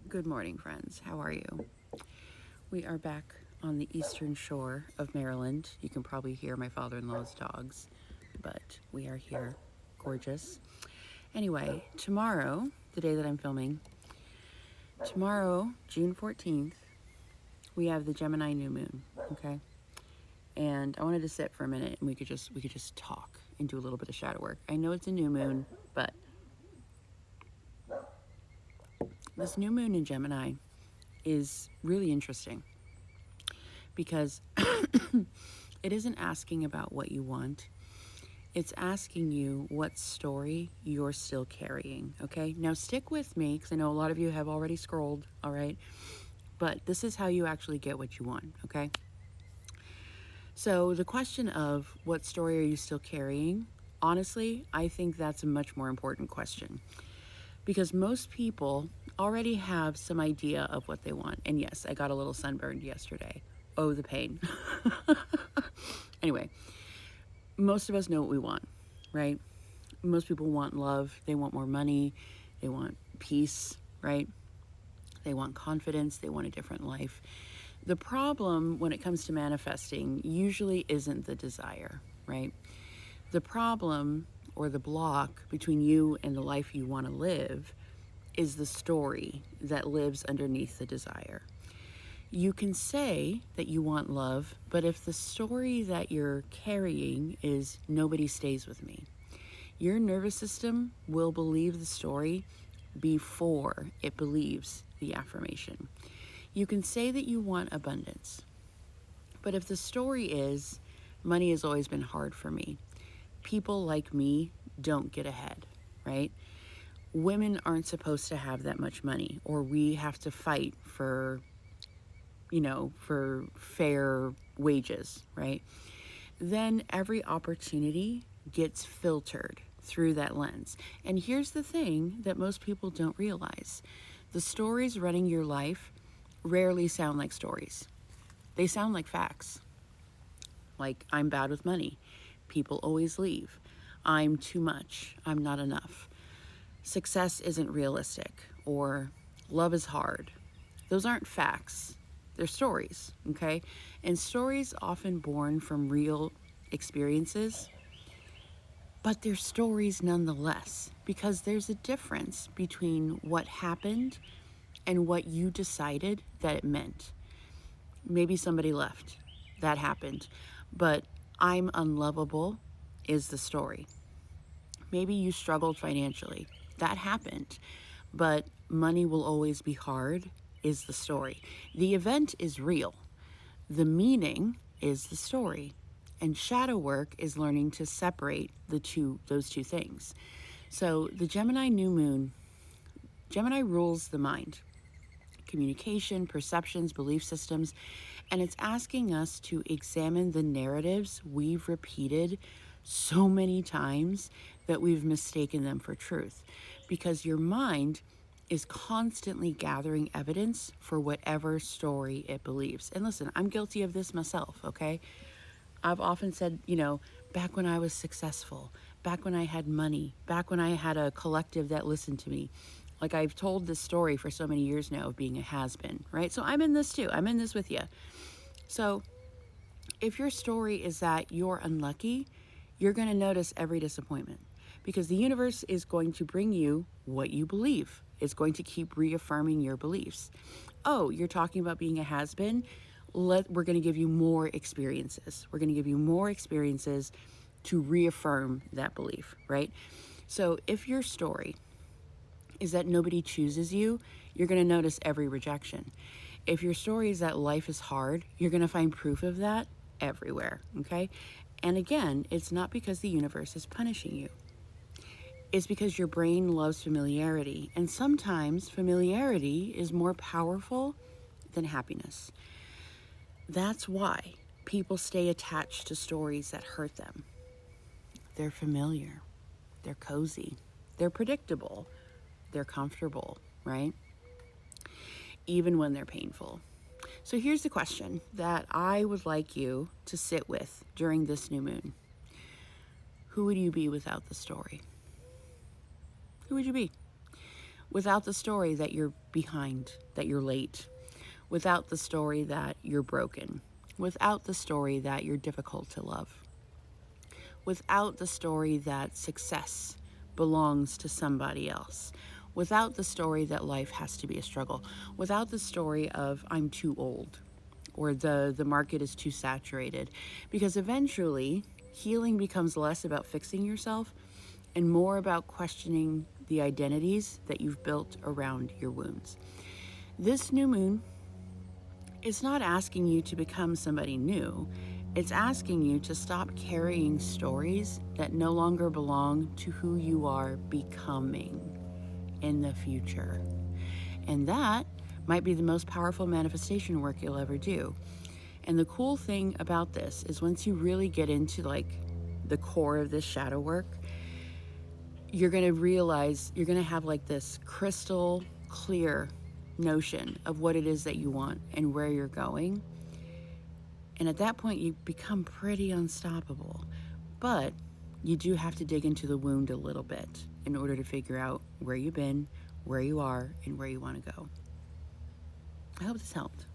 Good morning, friends. How are you? We are back on the eastern shore of Maryland. You can probably hear my father-in-law's dogs, but we are here. Gorgeous. Anyway, tomorrow, the day that I'm filming, tomorrow, June 14th, we have the Gemini new moon, okay? And I wanted to sit for a minute and we could just talk and do a little bit of shadow work. I know it's a new moon, but this new moon in Gemini is really interesting because it isn't asking about what you want. It's asking you what story you're still carrying, okay? Now stick with me because I know a lot of you have already scrolled, all right? But this is how you actually get what you want, okay? So the question of what story are you still carrying, honestly, I think that's a much more important question because most people already have some idea of what they want. And yes, I got a little sunburned yesterday. Oh, the pain. Anyway, most of us know what we want, right? Most people want love. They want more money. They want peace, right? They want confidence. They want a different life. The problem when it comes to manifesting usually isn't the desire, right? The problem or the block between you and the life you want to live is the story that lives underneath the desire. You can say that you want love, but if the story that you're carrying is nobody stays with me, your nervous system will believe the story before it believes the affirmation. You can say that you want abundance, but if the story is money has always been hard for me, people like me don't get ahead, right? Women aren't supposed to have that much money, or we have to fight for fair wages, right? Then every opportunity gets filtered through that lens. And here's the thing that most people don't realize. The stories running your life rarely sound like stories. They sound like facts. Like, I'm bad with money. People always leave. I'm too much. I'm not enough. Success isn't realistic. Or love is hard. Those aren't facts. They're stories, okay? And stories often born from real experiences, but they're stories nonetheless, because there's a difference between what happened and what you decided that it meant. Maybe somebody left. That happened. But I'm unlovable is the story. Maybe you struggled financially. That happened. But money will always be hard is the story. The event is real. The meaning is the story. And shadow work is learning to separate those two things. So the Gemini new moon, Gemini rules the mind, communication, perceptions, belief systems, and it's asking us to examine the narratives we've repeated so many times that we've mistaken them for truth. Because your mind is constantly gathering evidence for whatever story it believes. And listen, I'm guilty of this myself, okay? I've often said, back when I was successful, back when I had money, back when I had a collective that listened to me. Like, I've told this story for so many years now of being a has-been, right? So I'm in this too. I'm in this with you. So if your story is that you're unlucky, you're going to notice every disappointment because the universe is going to bring you what you believe. It's going to keep reaffirming your beliefs. Oh, you're talking about being a has-been? We're going to give you more experiences. We're going to give you more experiences to reaffirm that belief, right? So if your story is that nobody chooses you, you're going to notice every rejection. If your story is that life is hard, you're going to find proof of that everywhere, okay? And again, it's not because the universe is punishing you. It's because your brain loves familiarity. And sometimes familiarity is more powerful than happiness. That's why people stay attached to stories that hurt them. They're familiar. They're cozy. They're predictable. They're comfortable, right? Even when they're painful. So here's the question that I would like you to sit with during this new moon. Who would you be without the story? Who would you be? without the story that you're behind, that you're late, without the story that you're broken, without the story that you're difficult to love, without the story that success belongs to somebody else, without the story that life has to be a struggle, without the story of I'm too old or the market is too saturated. Because eventually, healing becomes less about fixing yourself and more about questioning the identities that you've built around your wounds. This new moon is not asking you to become somebody new. It's asking you to stop carrying stories that no longer belong to who you are becoming in the future. And that might be the most powerful manifestation work you'll ever do. And the cool thing about this is once you really get into like the core of this shadow work, you're going to realize you're going to have like this crystal clear notion of what it is that you want and where you're going. And at that point, you become pretty unstoppable. But you do have to dig into the wound a little bit in order to figure out where you've been, where you are, and where you want to go. I hope this helped.